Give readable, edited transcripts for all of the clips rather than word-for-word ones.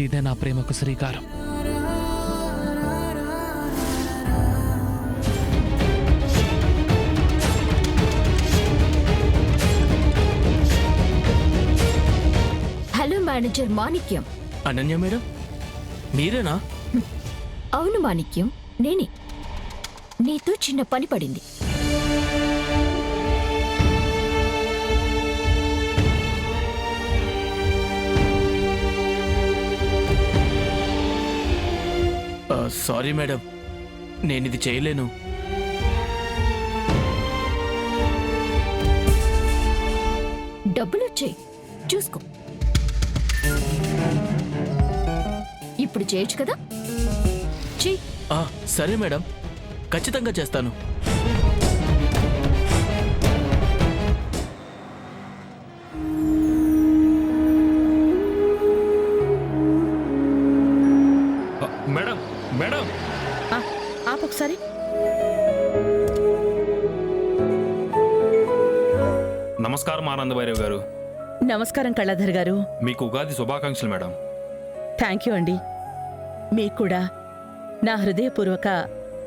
ఇదే నా ప్రేమకు శ్రీకారం. హలో మేనేజర్ మాణిక్యం. అనన్య మేడం, మీరేనా? అవును మాణిక్యం, నేనే. నీతో చిన్న పని పడింది. సారీ మేడం, నేనిది చేయలేను. డబ్బులు వచ్చాయి, చూసుకో. ఇప్పుడు చేయొచ్చు కదా? చెయ్యి. సరే మేడం, ఖచ్చితంగా చేస్తాను. మేడం మేడం, ఆపొకసారి. నమస్కారం ఆనందభైరవ్ గారు. నమస్కారం కళాధర్ గారు. మీకు ఉగాది శుభాకాంక్షలు మేడం. థ్యాంక్ యూ అండి. మీకు కూడా నా హృదయపూర్వక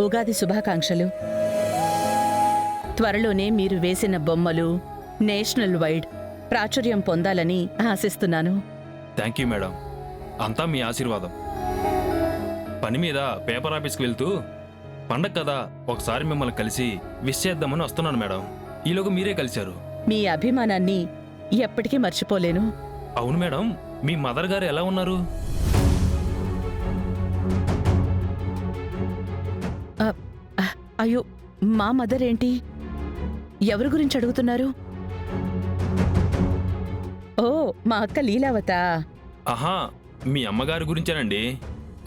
ఉగాది శుభాకాంక్షలు. త్వరలోనే మీరు వేసిన బొమ్మలు నేషనల్ వైడ్ ప్రాచుర్యం పొందాలని ఆశిస్తున్నాను. థ్యాంక్ యూ మేడం, అంతా మీ ఆశీర్వాదం. పని మీద పేపర్ ఆఫీస్కి వెళ్తూ పండగ కదా ఒకసారి మిమ్మల్ని కలిసి విష్ చేద్దామని వస్తున్నాను మేడం. ఈలోగా మీరే కలిశారు. మీ అభిమానాన్ని ఎప్పటికీ మర్చిపోలేను. అవును మేడం, మీ మదర్ గారు ఎలా ఉన్నారు? అయ్యో, మా మదర్ ఏంటి? ఎవరి గురించి అడుగుతున్నారు? ఓ, మా అక్క లీలావతా. ఆహా, మీ అమ్మగారి గురించేనండి.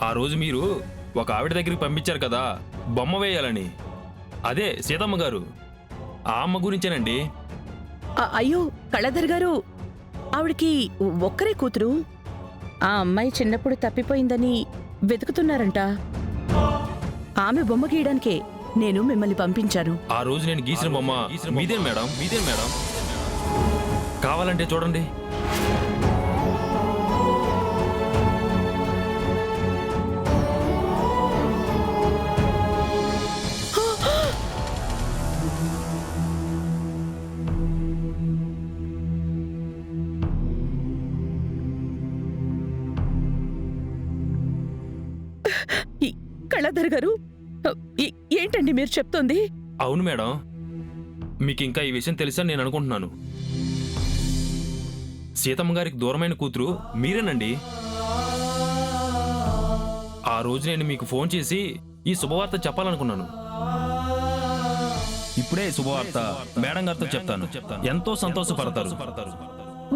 ఆ రోజు మీరు ఒక ఆవిడ దగ్గరికి పంపించారు కదా బొమ్మ వేయాలని, అదే సీతమ్మ గారు. ఆ అమ్మ గురించేనండి. అయ్యో కళాధర్ గారు, ఆవిడికి ఒక్కరే కూతురు. ఆ అమ్మాయి చిన్నప్పుడు తప్పిపోయిందని వెతుకుతున్నారంట. ఆమె బొమ్మ గీయడానికే నేను మిమ్మల్ని పంపించాను. ఆ రోజు నేను గీసిన బొమ్మ మీదే మేడం, మీదే మేడం. కావాలంటే చూడండి. కళాధర్ గారు, ఏంటండి మీరు చెప్తోంది? అవును మేడం, మీకు ఇంకా ఈ విషయం తెలుసని నేను అనుకుంటున్నాను. సీతమ్మ గారికి దూరమైన కూతురు మీరేనండి. ఆ రోజు నేను మీకు ఫోన్ చేసి ఈ శుభవార్త చెప్పాలనుకున్నాను. ఇప్పుడే శుభవార్త మేడం గారితో చెప్తాను, ఎంతో సంతోషపడతారు.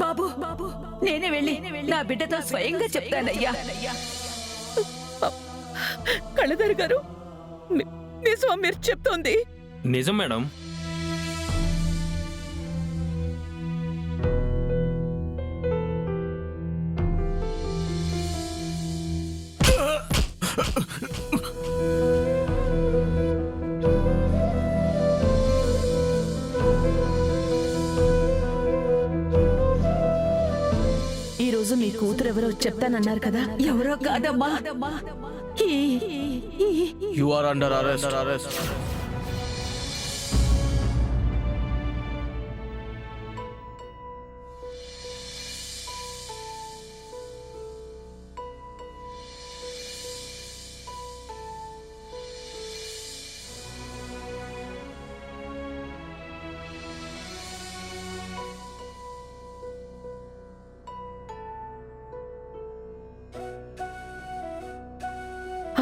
బాబు, నేనే వెళ్ళి నా బిడ్డతో స్వయంగా చెప్తానయ్యా. కళాధర్ గారు, నిజం మీరు చెప్తోంది? నిజం మేడం. ఈ రోజు మీ కూతురు ఎవరో చెప్తానన్నారు కదా? ఎవరో కాదమ్మా, యు ఆర్ అండర్ అరెస్ట్.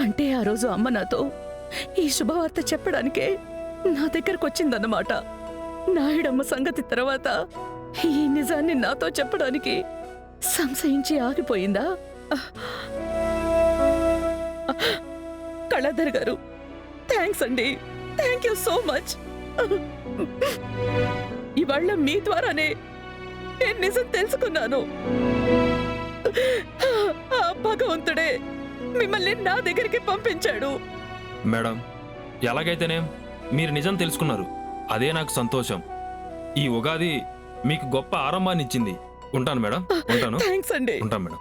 అంటే ఆ రోజు అమ్మ నాతో ఈ శుభవార్త చెప్పడానికే నా దగ్గరకు వచ్చిందన్నమాట. నాయుడమ్మ సంగతి తర్వాత ఈ నిజాన్ని నాతో చెప్పడానికి సంశయించి ఆగిపోయిందా? కళాధర్ గారు, థ్యాంక్స్ అండి. Thank you so much. ఇవాళ మీ ద్వారానే నేను నిజం తెలుసుకున్నాను. ఆ భగవంతుడే మిమ్మల్ని నా దగ్గరికి పంపించాడు. మేడం, ఎలాగైతేనే మీరు నిజం తెలుసుకున్నారు, అదే నాకు సంతోషం. ఈ ఉగాది మీకు గొప్ప ఆరంభాన్ని ఇచ్చింది. ఉంటాను మేడం, ఉంటాను. థ్యాంక్స్ అండి. ఉంటాను మేడం.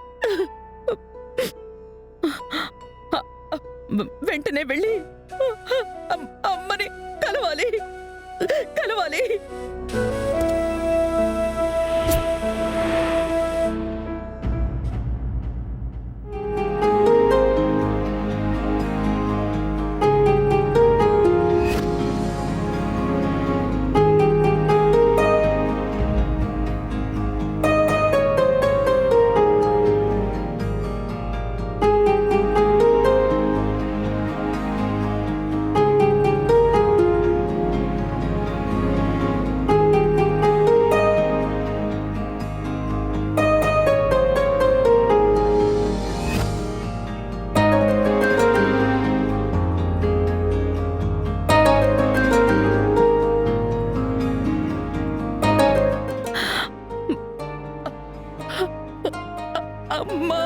వెంటనే వెళ్ళి అమ్మని కలవాలి కలవాలి. అమ్మా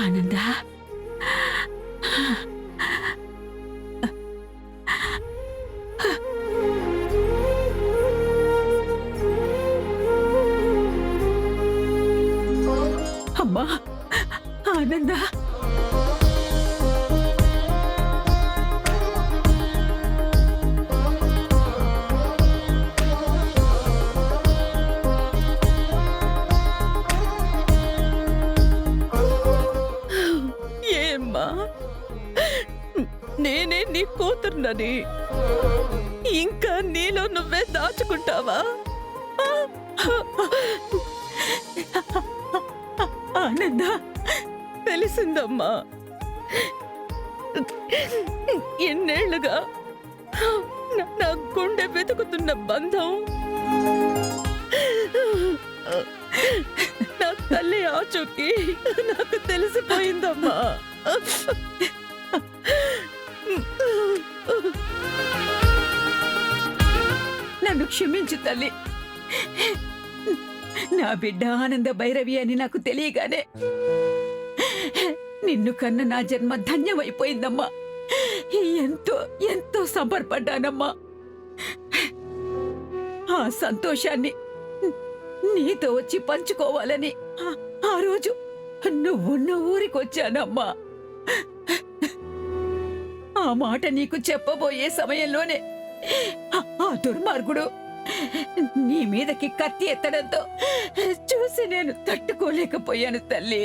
ఆనంద, అమ్మా ఆనంద, ఏమ్మా, నేనే నీ కూతుర్నని ఇంకా నీలో నువ్వే దాచుకుంటావా? ఆనంద, తెలిసిందమ్మా. ఎన్నేళ్లుగా నా గుండె వెతుకుతున్న బంధం నా తల్లి ఆచూకీ నాకు తెలిసిపోయిందమ్మా. నన్ను క్షమించు తల్లి. నా బిడ్డ ఆనంద భైరవి అని నాకు తెలియగానే నిన్ను కన్న నా జన్మ ధన్యమైపోయిందమ్మా. ఎంతో ఎంతో సంబరపడ్డానమ్మా. ఆ సంతోషాన్ని నీతో వచ్చి పంచుకోవాలని ఆ రోజు నువ్వున్న ఊరికొచ్చానమ్మా. ఆ మాట నీకు చెప్పబోయే సమయంలోనే ఆ దుర్మార్గుడు నీ మీదకి కత్తి ఎత్తడంతో చూసి నేను తట్టుకోలేకపోయాను తల్లి.